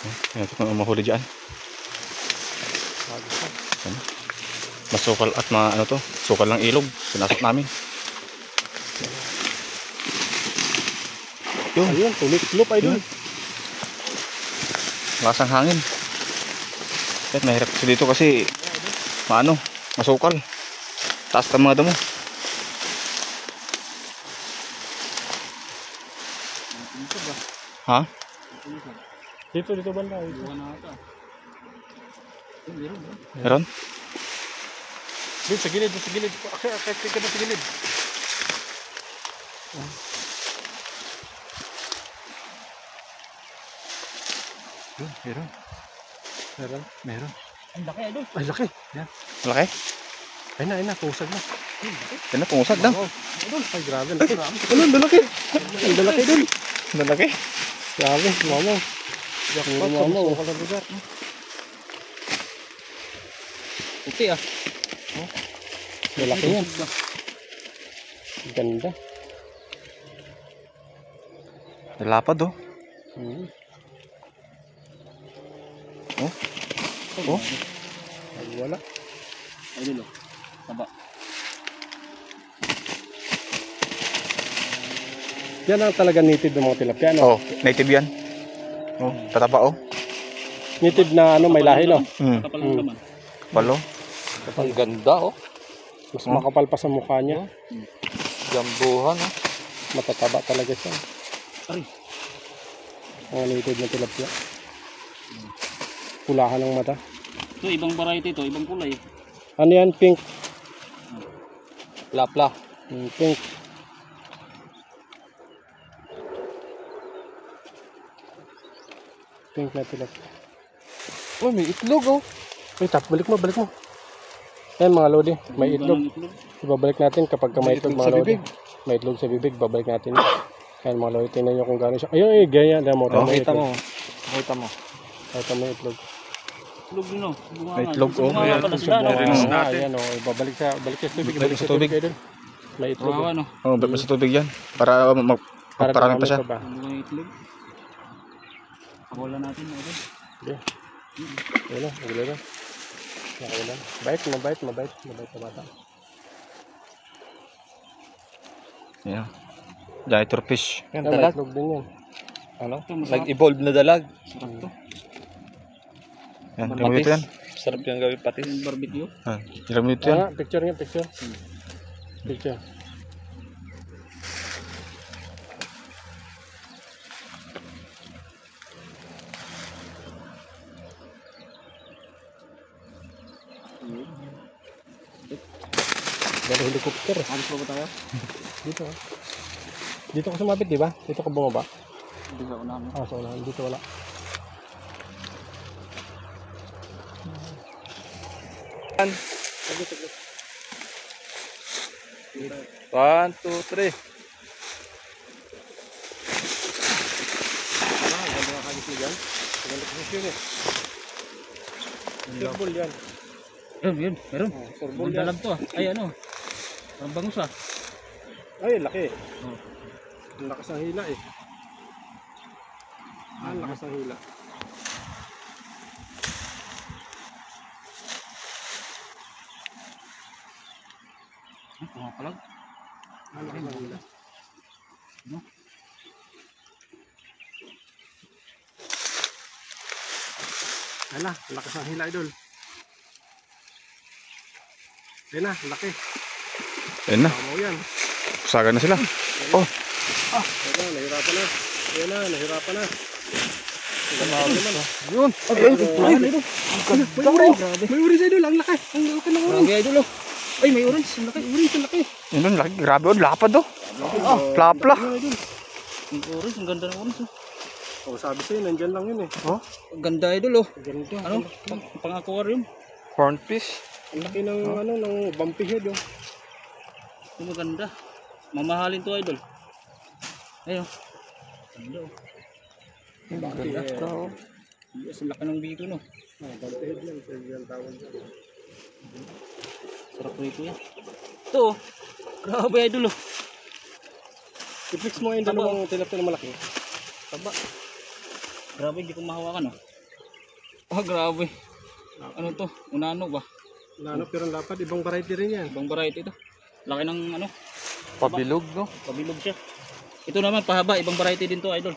Ayan, ito kung mahuli dyan. Ayan. Masukal at ano to, sukal ng ilog. Pinasok namin. Yun. Ayun, tumiklop ay doon. Lasang hangin. At mahirap kasi dito kasi masukal. Taas ka mga damo. Ha? Dito banda. Meron? Dito sa gilid, Akit ka na sa gilid. Meron. Ang laki idol. Ay, laki. Yan. Malaki? Ayun na, pusag na. Yan na, pungusag daw. Ay, grabe. Ano, dalaki. Ay, dalaki doon. Malaki. Grabe, mamaw. Jackpot, sumusukal ang lugar. Puti ah. Malaki yan. Ganda. Lapad oh. Oh. Ay, wala. Idol oh. Taba. Yan ang talaga native ng mga tilapia, no? Oh, native yan. Oh, tataba oh. Native na may lahi, no? Kapal ng laman. Palo. Ang ganda, oh. Mas makapal pa sa mukha niya. Jambuhan oh. Matataba talaga siya. Aray. Mga native na tilapia. Pulahan ng mata. Ito, ibang variety ito, ibang kulay. Ano yan? Pink. Lapla. Pink. Pink na tilapia. Oh, may itlog, oh. Wait, balik mo. Ayan mga lodi, may itlog. Ibabalik natin kapag may itlog mga lodi. May itlog sa bibig, babalik natin. Ayan mga lodi, tingnan nyo kung gano'n siya. Ayun, ganyan. Kita mo. Ito may itlog. Itlog din oh. May itlog oh. Ayan oh, balik sa tubig. Balik sa tubig. May itlog. Oh, balik sa tubig yan. Para magparami pa siya. May itlog. Kawalan natin idol. Wala, wala. Nakawala. Mabait na bata. Yeah. Janitor fish. Yan, dalag. Itlog din yan. Ano? Nag-evolve na dalag. Sarap to. Yan, tingnan ito yan. Sarap yung gawin patis. Yung barbecue. Tingnan ito yan. Picture nga. Picture. Dari helikopter. Alis pa ba tayo? Dito ka sumapit, di ba? Dito ka bumaba. Hindi sa unahan. Sa unahan. Dito wala. One, two, three. Ganda nga kagis mo dyan. Ganda posisyon eh. Surbol yan. Yun, meron. Surbol Ganda yan. lang to ah. Ay ano. Ang bangus ah. Ay, laki. Ang lakas ng hila eh. Ang lakas ng hila. Pumakalag. Ang lakas ng hila. Ala, lakas ng hila idol. Ayun na, laki. Ayun na. Tama yan. Saga na sila. Oh. Ayun na, nahirapan na. Ayun na, nahirapan na. Yun. May orange idol, ang laki. Ang laki ng orange. Grabe idol oh. Ay may orange. Ang laki. Orange, ang laki. Yun, laki. Grabe oh. Lapad oh. Plapla. Ang orange. Ang ganda ng orange oh. Oh, sabi sa'yo, nandyan lang yun eh. Ang ganda idol oh. Ganito. Ano? Pang-aquarium. Hornfish. Ang laki ng ng bumpy head oh. Ang maganda. Mamahalin to idol. Ayun. Ganda oh. Bumpy head. Yes, ang laki ng biko no. Bumpy head lang, pwede yung tawag dyan. Sarap rito yan. Ito oh. Grabe idol oh. I-fix mo yung dalawang tilapia na malaki. Taba. Grabe, hindi ko mahawakan oh. Ah, grabe. Ano to? Unano ba? Ano, pero ang lapad, ibang variety rin yan. Ibang variety ito. Laki ng ano, Pabilog, no? pabilog siya. Ito naman pahaba, ibang variety din to, idol.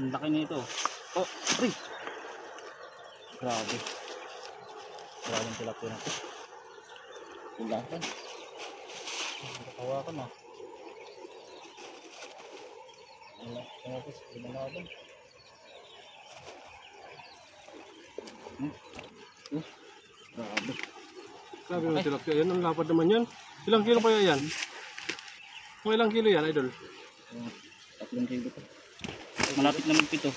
Ang laki nito. Oh, pre. Grabe. Grabe ang tilapia na to. Tulakan. Hawakan ah. Wala, tapos lumalaban. Grabe. Grabe yung tilapia yan, ang lapad naman yan. Ilang kilo kaya yan? Kung ilang kilo yan, idol? 3 kilo to. Malapit naman pito.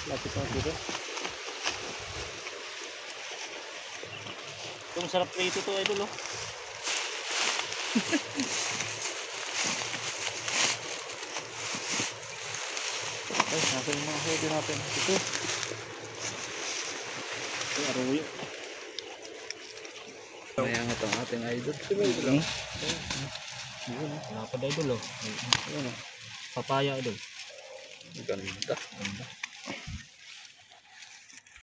Lapit na dito. Itong sarap prito to, idol oh. Ay, nasa yung mga huli natin. Ito. Ito, aruyo. Mayangat ang ating idol. Lapad idol oh. Papaya idol. Ganda. Ganda.